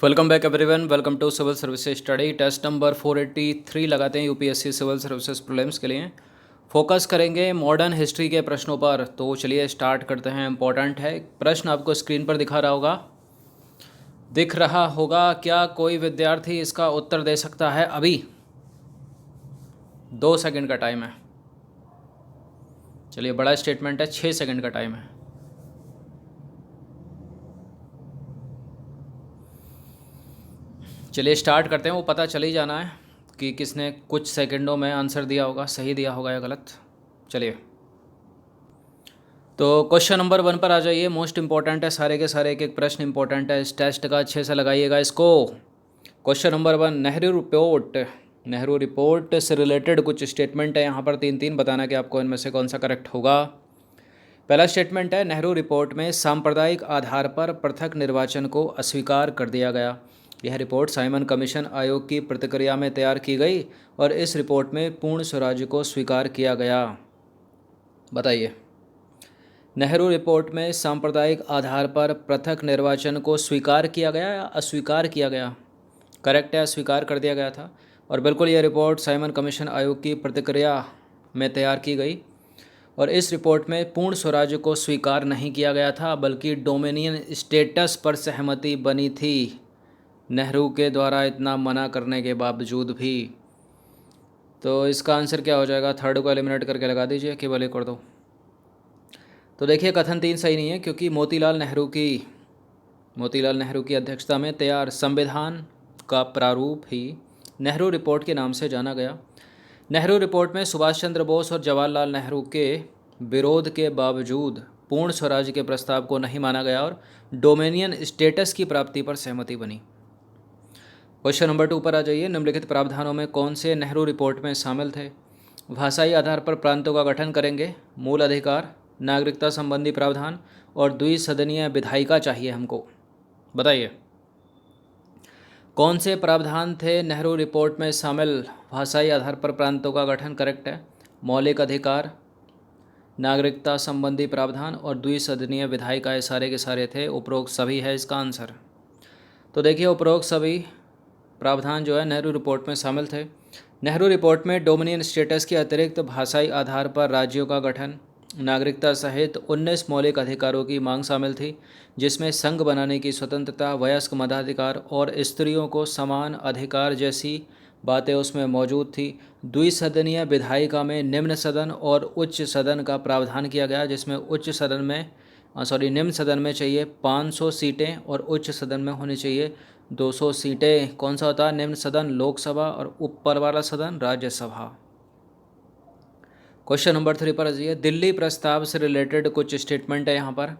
Welcome back everyone. Welcome to civil services study. Test number 483 लगाते हैं UPSC civil services prelims के लिए। Focus करेंगे मॉडर्न हिस्ट्री के प्रश्नों पर। तो चलिए स्टार्ट करते हैं। इंपॉर्टेंट है प्रश्न, आपको स्क्रीन पर दिख रहा होगा। क्या कोई विद्यार्थी इसका उत्तर दे सकता है? अभी 2 सेकंड का टाइम है। चलिए, बड़ा स्टेटमेंट है, 6 सेकंड का टाइम है। चलिए स्टार्ट करते हैं। वो पता चल ही जाना है कि किसने कुछ सेकंडों में आंसर दिया होगा, सही दिया होगा या गलत। चलिए, तो क्वेश्चन नंबर 1 पर आ जाइए। मोस्ट इंपॉर्टेंट है, सारे के सारे एक एक प्रश्न इंपॉर्टेंट है इस टेस्ट का, अच्छे से लगाइएगा इसको। क्वेश्चन नंबर 1, नेहरू रिपोर्ट से रिलेटेड कुछ स्टेटमेंट है यहाँ पर, 3 बताना कि आपको इनमें से कौन सा करेक्ट होगा। पहला स्टेटमेंट है, नेहरू रिपोर्ट में सांप्रदायिक आधार पर पृथक निर्वाचन को अस्वीकार कर दिया गया। यह रिपोर्ट साइमन कमीशन आयोग की प्रतिक्रिया में तैयार की गई और इस रिपोर्ट में पूर्ण स्वराज्य को स्वीकार किया गया। बताइए, नेहरू रिपोर्ट में सांप्रदायिक आधार पर पृथक निर्वाचन को स्वीकार किया गया या अस्वीकार किया गया? करेक्ट है, अस्वीकार कर दिया गया था। और बिल्कुल ये रिपोर्ट साइमन कमीशन आयोग की प्रतिक्रिया में तैयार की गई और इस रिपोर्ट में पूर्ण स्वराज्य को स्वीकार नहीं किया गया था, बल्कि डोमिनियन स्टेटस पर सहमति बनी थी नेहरू के द्वारा इतना मना करने के बावजूद भी। तो इसका आंसर क्या हो जाएगा? थर्ड को एलिमिनेट करके लगा दीजिए, केवल एक कर दो। तो देखिए, कथन 3 सही नहीं है, क्योंकि मोतीलाल नेहरू की अध्यक्षता में तैयार संविधान का प्रारूप ही नेहरू रिपोर्ट के नाम से जाना गया। नेहरू रिपोर्ट में सुभाष चंद्र बोस और जवाहरलाल नेहरू के विरोध के बावजूद पूर्ण स्वराज्य के प्रस्ताव को नहीं माना गया और डोमिनियन स्टेटस की प्राप्ति पर सहमति बनी। क्वेश्चन नंबर 2 पर आ जाइए। निम्नलिखित प्रावधानों में कौन से नेहरू रिपोर्ट में शामिल थे? भाषाई आधार पर प्रांतों का गठन करेंगे, मूल अधिकार, नागरिकता संबंधी प्रावधान और द्विसदनीय विधायिका चाहिए हमको। बताइए, कौन से प्रावधान थे नेहरू रिपोर्ट में शामिल? भाषाई आधार पर प्रांतों का गठन करेक्ट है, मौलिक अधिकार, नागरिकता संबंधी प्रावधान और द्विसदनीय विधायिका, सारे के सारे थे। उपरोक्त सभी है इसका आंसर। तो देखिए, उपरोक्त सभी प्रावधान जो है नेहरू रिपोर्ट में शामिल थे। नेहरू रिपोर्ट में डोमिनियन स्टेटस के अतिरिक्त भाषाई आधार पर राज्यों का गठन, नागरिकता सहित 19 मौलिक अधिकारों की मांग शामिल थी, जिसमें संघ बनाने की स्वतंत्रता, वयस्क मताधिकार और स्त्रियों को समान अधिकार जैसी बातें उसमें मौजूद थी। द्विसदनीय विधायिका में निम्न सदन और उच्च सदन का प्रावधान किया गया, जिसमें निम्न सदन में चाहिए 500 सीटें और उच्च सदन में होनी चाहिए 200 सीटें। कौन सा होता है? निम्न सदन लोकसभा और ऊपर वाला सदन राज्यसभा। क्वेश्चन नंबर 3 पर आ जाइए। दिल्ली प्रस्ताव से रिलेटेड कुछ स्टेटमेंट है यहाँ पर।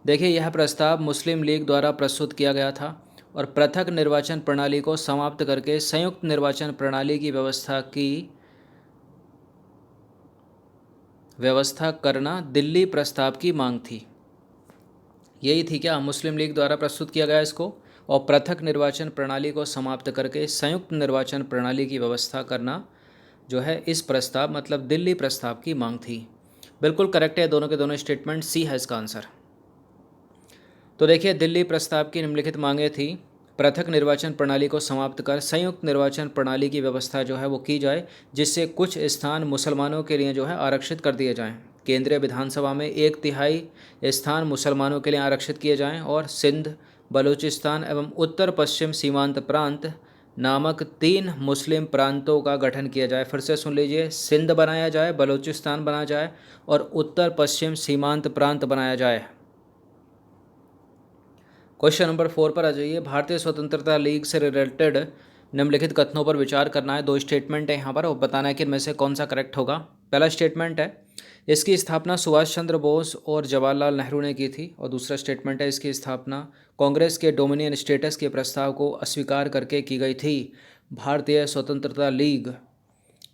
देखिए, यह प्रस्ताव मुस्लिम लीग द्वारा प्रस्तुत किया गया था और पृथक निर्वाचन प्रणाली को समाप्त करके संयुक्त निर्वाचन प्रणाली की व्यवस्था करना दिल्ली प्रस्ताव की मांग थी। यही थी क्या? मुस्लिम लीग द्वारा प्रस्तुत किया गया इसको, और पृथक निर्वाचन प्रणाली को समाप्त करके संयुक्त निर्वाचन प्रणाली की व्यवस्था करना जो है इस प्रस्ताव मतलब दिल्ली प्रस्ताव की मांग थी। बिल्कुल करेक्ट है, दोनों के दोनों स्टेटमेंट, सी है इसका आंसर। तो देखिए, दिल्ली प्रस्ताव की निम्नलिखित मांगें थी। पृथक निर्वाचन प्रणाली को समाप्त कर संयुक्त निर्वाचन प्रणाली की व्यवस्था जो है वो की जाए, जिससे कुछ स्थान मुसलमानों के लिए जो है आरक्षित कर दिए जाएं। केंद्रीय विधानसभा में 1/3 स्थान मुसलमानों के लिए आरक्षित किए जाएं और सिंध, बलूचिस्तान एवं उत्तर पश्चिम सीमांत प्रांत नामक 3 मुस्लिम प्रांतों का गठन किया जाए। फिर से सुन लीजिए, सिंध बनाया जाए, बलूचिस्तान बनाया जाए और उत्तर पश्चिम सीमांत प्रांत बनाया जाए। क्वेश्चन नंबर 4 पर आ जाइए। भारतीय स्वतंत्रता लीग से रिलेटेड निम्नलिखित कथनों पर विचार करना है। 2 स्टेटमेंट है यहाँ पर, और बताना है कि इनमें से कौन सा करेक्ट होगा। पहला स्टेटमेंट है, इसकी स्थापना सुभाष चंद्र बोस और जवाहरलाल नेहरू ने की थी। और दूसरा स्टेटमेंट है, इसकी स्थापना कांग्रेस के डोमिनियन स्टेटस के प्रस्ताव को अस्वीकार करके की गई थी। भारतीय स्वतंत्रता लीग,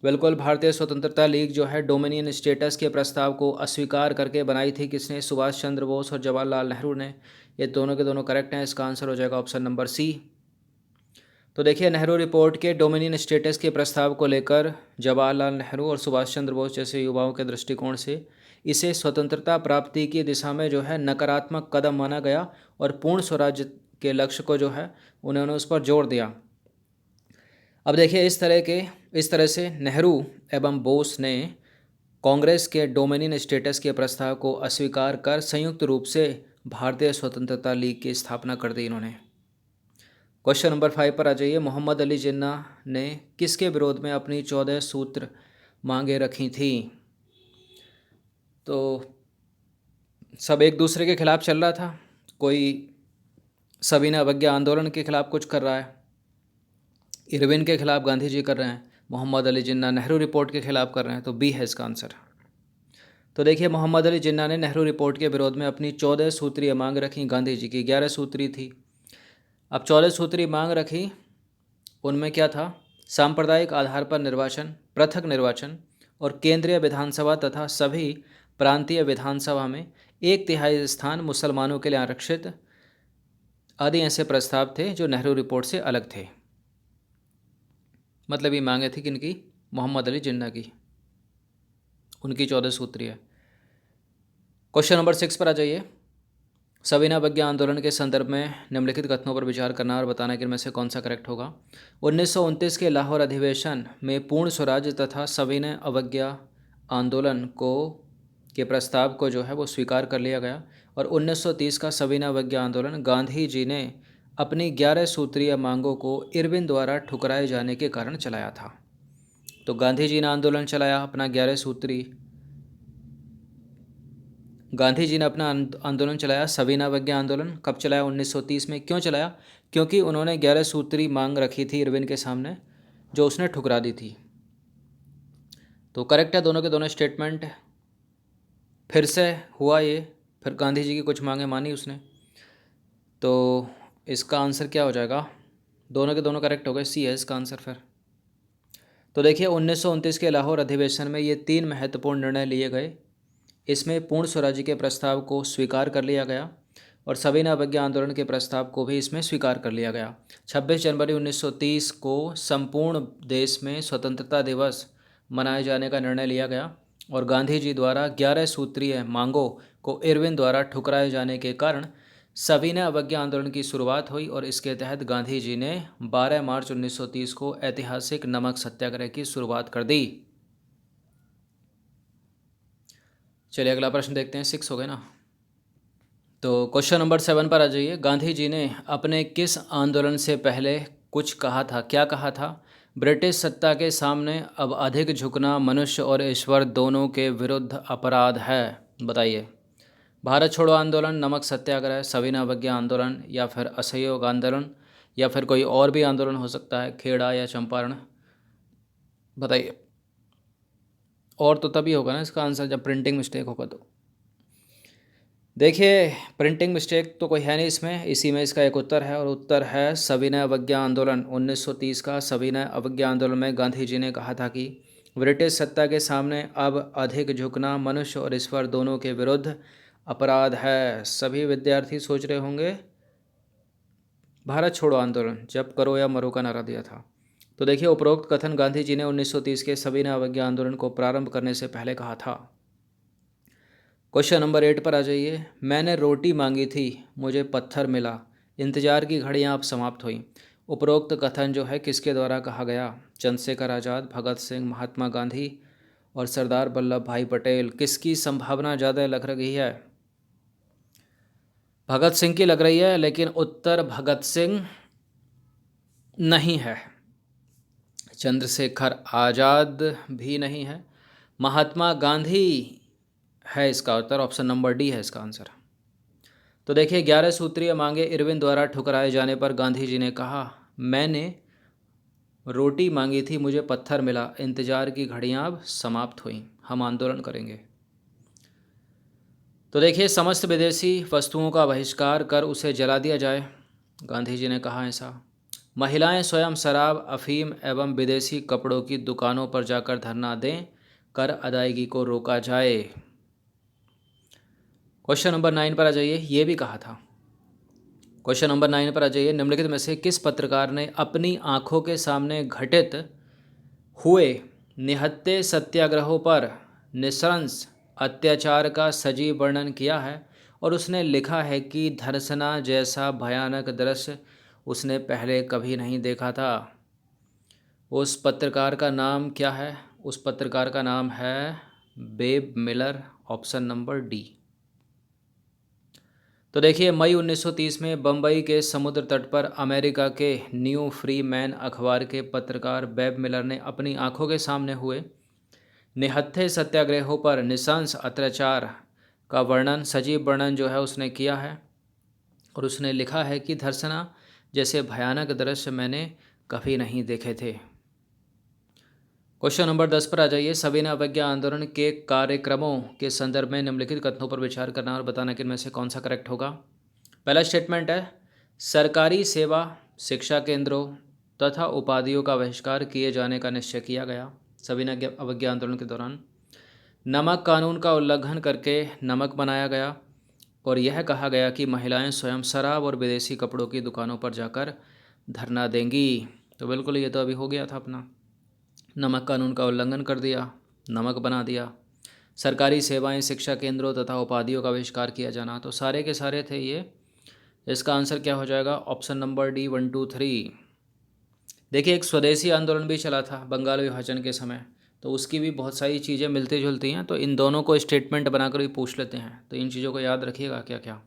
बिल्कुल भारतीय स्वतंत्रता लीग जो है डोमिनियन स्टेटस के प्रस्ताव को अस्वीकार करके बनाई थी। किसने? सुभाष चंद्र बोस और जवाहरलाल नेहरू ने। ये दोनों के दोनों करेक्ट हैं, इसका आंसर हो जाएगा ऑप्शन नंबर सी। तो देखिए, नेहरू रिपोर्ट के डोमिनियन स्टेटस के प्रस्ताव को लेकर जवाहरलाल नेहरू और सुभाष चंद्र बोस जैसे युवाओं के दृष्टिकोण से इसे स्वतंत्रता प्राप्ति की दिशा में जो है नकारात्मक कदम माना गया और पूर्ण स्वराज्य के लक्ष्य को जो है उन्होंने उस पर जोर दिया। अब देखिए इस तरह से नेहरू एवं बोस ने कांग्रेस के डोमिनियन स्टेटस के प्रस्ताव को अस्वीकार कर संयुक्त रूप से भारतीय स्वतंत्रता लीग की स्थापना कर दी इन्होंने। क्वेश्चन नंबर 5 पर आ जाइए। मोहम्मद अली जिन्ना ने किसके विरोध में अपनी 14 सूत्र मांगे रखी थी? तो सब एक दूसरे के खिलाफ चल रहा था। कोई सविनय अवज्ञा आंदोलन के खिलाफ कुछ कर रहा है, इरविन के खिलाफ गांधी जी कर रहे हैं, मोहम्मद अली जिन्ना नेहरू रिपोर्ट के खिलाफ कर रहे हैं। तो बी है इसका आंसर। तो देखिए मोहम्मद अली जिन्ना ने नेहरू रिपोर्ट के विरोध में अपनी 14 सूत्रीय मांग रखी। गांधी जी की 11 सूत्री थी। अब 14 सूत्री मांग रखी, उनमें क्या था? सांप्रदायिक आधार पर निर्वाचन, पृथक निर्वाचन और केंद्रीय विधानसभा तथा सभी प्रांतीय विधानसभा में 1/3 स्थान मुसलमानों के लिए आरक्षित आदि ऐसे प्रस्ताव थे जो नेहरू रिपोर्ट से अलग थे। मतलब ये मांगे थी किनकी? मोहम्मद अली जिन्ना की, उनकी 14 सूत्री है। क्वेश्चन नंबर 6 पर आ जाइए। सविनय अवज्ञा आंदोलन के संदर्भ में निम्नलिखित कथनों पर विचार करना और बताना कि इनमें से कौन सा करेक्ट होगा। 1929 के लाहौर अधिवेशन में पूर्ण स्वराज्य तथा सविनय अवज्ञा आंदोलन के प्रस्ताव को जो है वो स्वीकार कर लिया गया और 1930 का सविनय अवज्ञा आंदोलन गांधी जी ने अपनी 11 सूत्रीय मांगों को इरविन द्वारा ठुकराए जाने के कारण चलाया था। तो गांधी जी ने आंदोलन चलाया अपना 11 सूत्री, गांधी जी ने अपना आंदोलन चलाया सविनय अवज्ञा आंदोलन। कब चलाया? 1930 में। क्यों चलाया? क्योंकि उन्होंने 11 सूत्री मांग रखी थी इरविन के सामने, जो उसने ठुकरा दी थी। तो करेक्ट है दोनों के दोनों स्टेटमेंट। फिर से हुआ ये, फिर गांधी जी की कुछ मांगें मानी उसने। तो इसका आंसर क्या हो जाएगा? दोनों के दोनों करेक्ट हो गए, सी है इसका आंसर फिर। तो देखिए 1929 के लाहौर अधिवेशन में ये 3 महत्वपूर्ण निर्णय लिए गए। इसमें पूर्ण स्वराज्य के प्रस्ताव को स्वीकार कर लिया गया और सविनय अवज्ञा आंदोलन के प्रस्ताव को भी इसमें स्वीकार कर लिया गया। 26 जनवरी 1930 को संपूर्ण देश में स्वतंत्रता दिवस मनाए जाने का निर्णय लिया गया और गांधी जी द्वारा 11 सूत्रीय मांगों को इरविन द्वारा ठुकराए जाने के कारण सविनय अवज्ञा आंदोलन की शुरुआत हुई और इसके तहत गांधी जी ने 12 मार्च 1930 को ऐतिहासिक नमक सत्याग्रह की शुरुआत कर दी। चलिए अगला प्रश्न देखते हैं। 6 हो गए ना। तो क्वेश्चन नंबर 7 पर आ जाइए। गांधी जी ने अपने किस आंदोलन से पहले कुछ कहा था? क्या कहा था? ब्रिटिश सत्ता के सामने अब अधिक झुकना मनुष्य और ईश्वर दोनों के विरुद्ध अपराध है। बताइए। भारत छोड़ो आंदोलन, नमक सत्याग्रह, सविनय अवज्ञा आंदोलन या फिर असहयोग आंदोलन या फिर कोई और भी आंदोलन हो सकता है, खेड़ा या चंपारण। बताइए। और तो तभी होगा ना इसका आंसर जब प्रिंटिंग मिस्टेक होगा। तो देखिए प्रिंटिंग मिस्टेक तो कोई है नहीं इसमें, इसी में इसका एक उत्तर है और उत्तर है सविनय अवज्ञा आंदोलन। 1930 का सविनय अवज्ञा आंदोलन में गांधी जी ने कहा था कि ब्रिटिश सत्ता के सामने अब अधिक झुकना मनुष्य और ईश्वर दोनों के विरुद्ध अपराध है। सभी विद्यार्थी सोच रहे होंगे भारत छोड़ो आंदोलन जब करो या मरो का नारा दिया था। तो देखिए उपरोक्त कथन गांधी जी ने 1930 के सविनय अवज्ञा आंदोलन को प्रारंभ करने से पहले कहा था। क्वेश्चन नंबर 8 पर आ जाइए। मैंने रोटी मांगी थी, मुझे पत्थर मिला, इंतजार की घड़ियां अब समाप्त हुई। उपरोक्त कथन जो है किसके द्वारा कहा गया? चंद्रशेखर आज़ाद, भगत सिंह, महात्मा गांधी और सरदार वल्लभ भाई पटेल। किसकी संभावना ज़्यादा लग रही है? भगत सिंह की लग रही है, लेकिन उत्तर भगत सिंह नहीं है, चंद्रशेखर आज़ाद भी नहीं है, महात्मा गांधी है इसका उत्तर। ऑप्शन नंबर डी है इसका आंसर। तो देखिए 11 सूत्रीय मांगे इरविन द्वारा ठुकराए जाने पर गांधी जी ने कहा, मैंने रोटी मांगी थी, मुझे पत्थर मिला, इंतजार की घड़ियां अब समाप्त हुई, हम आंदोलन करेंगे। तो देखिए समस्त विदेशी वस्तुओं का बहिष्कार कर उसे जला दिया जाए, गांधी जी ने कहा ऐसा। महिलाएं स्वयं शराब, अफीम एवं विदेशी कपड़ों की दुकानों पर जाकर धरना दें, कर अदायगी को रोका जाए। क्वेश्चन नंबर 9 पर आ जाइए। ये भी कहा था। क्वेश्चन नंबर 9 पर आ जाइए। निम्नलिखित में से किस पत्रकार ने अपनी आंखों के सामने घटित हुए निहत्थे सत्याग्रहों पर निशंस अत्याचार का सजीव वर्णन किया है और उसने लिखा है कि धर्सना जैसा भयानक दृश्य उसने पहले कभी नहीं देखा था। उस पत्रकार का नाम क्या है? उस पत्रकार का नाम है Webb Miller, option number D. तो देखिए, मई 1930 में बम्बई के समुद्र तट पर अमेरिका के न्यू फ्री मैन अखबार के पत्रकार बेब मिलर ने अपनी आंखों के सामने हुए निहत्थे सत्याग्रहों पर निशंस अत्याचार का वर्णन, सजीव वर्णन जो है उसने किया है और उसने लिखा है कि धर्सना जैसे भयानक दृश्य मैंने कभी नहीं देखे थे। क्वेश्चन नंबर 10 पर आ जाइए। सविनय अवज्ञा आंदोलन के कार्यक्रमों के संदर्भ में निम्नलिखित कथनों पर विचार करना और बताना कि इनमें से कौन सा करेक्ट होगा। पहला स्टेटमेंट है, सरकारी सेवा, शिक्षा केंद्रों तथा उपाधियों का बहिष्कार किए जाने का निश्चय किया गया सविनय अवज्ञा आंदोलन के दौरान। नमक कानून का उल्लंघन करके नमक बनाया गया और यह कहा गया कि महिलाएं स्वयं शराब और विदेशी कपड़ों की दुकानों पर जाकर धरना देंगी। तो बिल्कुल ये तो अभी हो गया था अपना, नमक कानून का उल्लंघन कर दिया, नमक बना दिया। सरकारी सेवाएं, शिक्षा केंद्रों तथा उपाधियों का बहिष्कार किया जाना, तो सारे के सारे थे ये। इसका आंसर क्या हो जाएगा? Option number D, 1 2 3। देखिए, एक स्वदेशी आंदोलन भी चला था बंगाल विभाजन के समय, तो उसकी भी बहुत सारी चीज़ें मिलती जुलती हैं, तो इन दोनों को स्टेटमेंट बनाकर भी पूछ लेते हैं, तो इन चीज़ों को याद रखिएगा क्या क्या।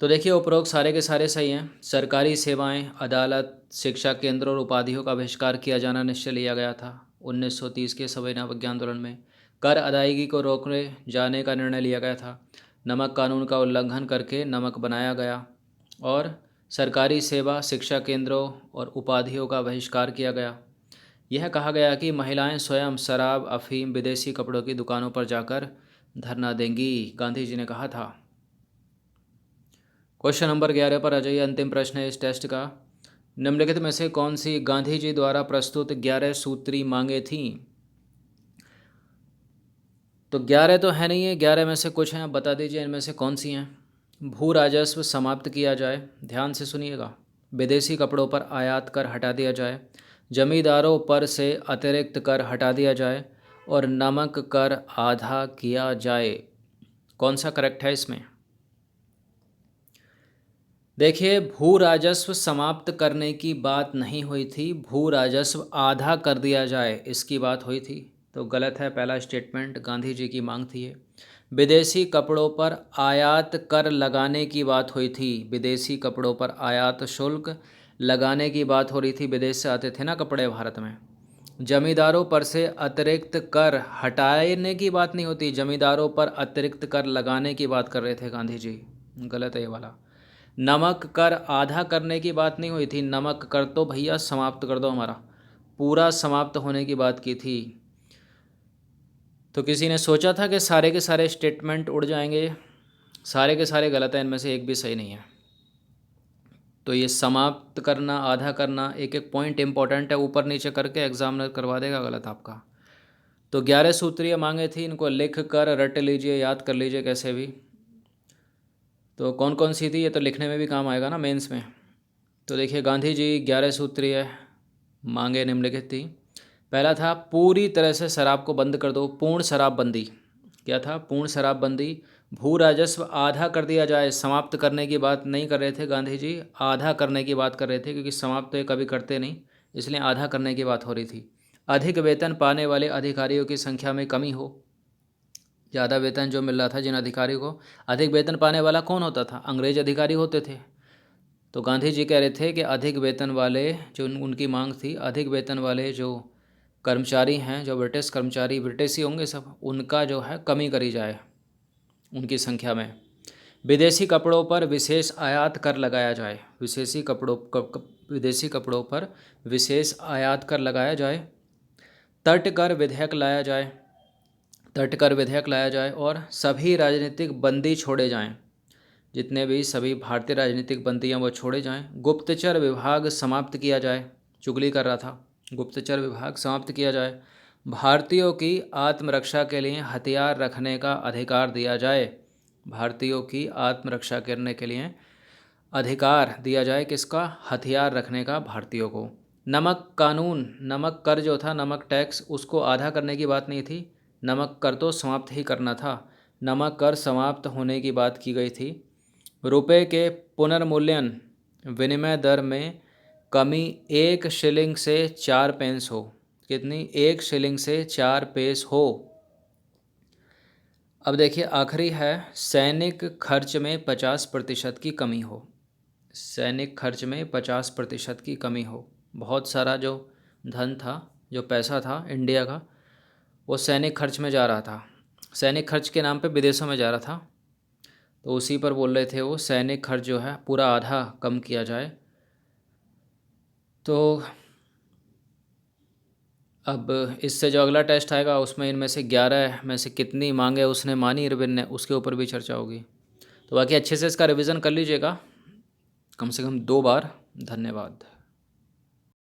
तो देखिए, उपरोक्त सारे के सारे सही हैं। सरकारी सेवाएं, अदालत, शिक्षा केंद्र और उपाधियों का बहिष्कार किया जाना निश्चय लिया गया था 1930 के सविनय अवज्ञा आंदोलन में। कर अदायगी को रोकने जाने का निर्णय लिया गया था। नमक कानून का उल्लंघन करके नमक बनाया गया और सरकारी सेवा, शिक्षा केंद्रों और उपाधियों का बहिष्कार किया गया। यह कहा गया कि महिलाएं स्वयं शराब, अफीम, विदेशी कपड़ों की दुकानों पर जाकर धरना देंगी, गांधी जी ने कहा था। क्वेश्चन नंबर 11 पर आ जाइए। अंतिम प्रश्न है इस टेस्ट का। निम्नलिखित में से कौन सी गांधी जी द्वारा प्रस्तुत 11 सूत्री मांगे थीं? तो 11 तो है नहीं है, 11 में से कुछ हैं, बता दीजिए इनमें से कौन सी हैं। भू राजस्व समाप्त किया जाए, ध्यान से सुनिएगा। विदेशी कपड़ों पर आयात कर हटा दिया जाए, जमींदारों पर से अतिरिक्त कर हटा दिया जाए और नमक कर आधा किया जाए। कौन सा करेक्ट है इसमें? देखिए, भू राजस्व समाप्त करने की बात नहीं हुई थी, भू राजस्व आधा कर दिया जाए इसकी बात हुई थी, तो गलत है पहला स्टेटमेंट। गांधी जी की मांग थी ये। विदेशी कपड़ों पर आयात कर लगाने की बात हुई थी, विदेशी कपड़ों पर आयात शुल्क लगाने की बात हो रही थी, विदेश से आते थे ना कपड़े भारत में। जमींदारों पर से अतिरिक्त कर हटाने की बात नहीं होती, जमींदारों पर अतिरिक्त कर लगाने की बात कर रहे थे गांधी जी, गलत है ये वाला। नमक कर आधा करने की बात नहीं हुई थी, नमक कर तो भैया समाप्त कर दो, हमारा पूरा समाप्त होने की बात की थी। तो किसी ने सोचा था कि सारे के सारे स्टेटमेंट उड़ जाएंगे, सारे के सारे गलत हैं, इनमें से एक भी सही नहीं है। तो ये समाप्त करना, आधा करना, एक एक पॉइंट इंपॉर्टेंट है, ऊपर नीचे करके एग्जामिनर करवा देगा गलत आपका। तो 11 सूत्रीय मांगे थी, इनको लिख कर रट लीजिए, याद कर लीजिए कैसे भी। तो कौन कौन सी थी ये तो लिखने में भी काम आएगा ना मेंस में। तो देखिए, गांधी जी 11 सूत्रीय मांगे निम्नलिखित थी। पहला था, पूरी तरह से शराब को बंद कर दो, पूर्ण शराबबंदी। क्या था? पूर्ण शराबबंदी। भू राजस्व आधा कर दिया जाए, समाप्त करने की बात नहीं कर रहे थे गांधी जी, आधा करने की बात कर रहे थे, क्योंकि समाप्त तो ये कभी करते नहीं, इसलिए आधा करने की बात हो रही थी। अधिक वेतन पाने वाले अधिकारियों की संख्या में कमी हो, ज़्यादा वेतन जो मिल रहा था जिन अधिकारियों को, अधिक वेतन पाने वाला कौन होता था? अंग्रेज अधिकारी होते थे। तो गांधी जी कह रहे थे कि अधिक वेतन वाले, जो उनकी मांग थी, अधिक वेतन वाले जो कर्मचारी हैं, जो ब्रिटिश कर्मचारी, ब्रिटिश ही होंगे सब, उनका जो है कमी करी जाए उनकी संख्या में। विदेशी कपड़ों पर विशेष आयात कर लगाया जाए, विदेशी कपड़ों पर विशेष आयात कर लगाया जाए। तट कर विधेयक लाया जाए, तट कर विधेयक लाया जाए और सभी राजनीतिक बंदी छोड़े जाएं, जितने भी सभी भारतीय राजनीतिक बंदी हैं वो छोड़े जाएं। गुप्तचर विभाग समाप्त किया जाए, चुगली कर रहा था, गुप्तचर विभाग समाप्त किया जाए। भारतीयों की आत्मरक्षा के लिए हथियार रखने का अधिकार दिया जाए, भारतीयों की आत्मरक्षा करने के लिए अधिकार दिया जाए, किसका? हथियार रखने का भारतीयों को। नमक कानून, नमक कर जो था, नमक टैक्स, उसको आधा करने की बात नहीं थी, नमक कर तो समाप्त ही करना था, नमक कर समाप्त होने की बात की गई थी। रुपए के पुनर्मूल्यन विनिमय दर में कमी 1 शिलिंग से 4 पेंस हो। कितनी? 1 शिलिंग से 4 पेंस हो। अब देखिए आखिरी है, सैनिक खर्च में 50% की कमी हो। सैनिक खर्च में 50% की कमी हो। बहुत सारा जो धन था, जो पैसा था इंडिया का, वो सैनिक खर्च में जा रहा था, सैनिक खर्च के नाम पे विदेशों में जा रहा था। तो उसी पर बोल रहे थे वो, सैनिक खर्च जो है पूरा आधा कम किया जाए। तो अब इससे जो अगला टेस्ट आएगा उसमें इनमें से 11 में से कितनी मांगे उसने मानी इरविन ने, उसके ऊपर भी चर्चा होगी। तो बाकी अच्छे से इसका रिवीजन कर लीजिएगा, कम से कम 2 बार। धन्यवाद।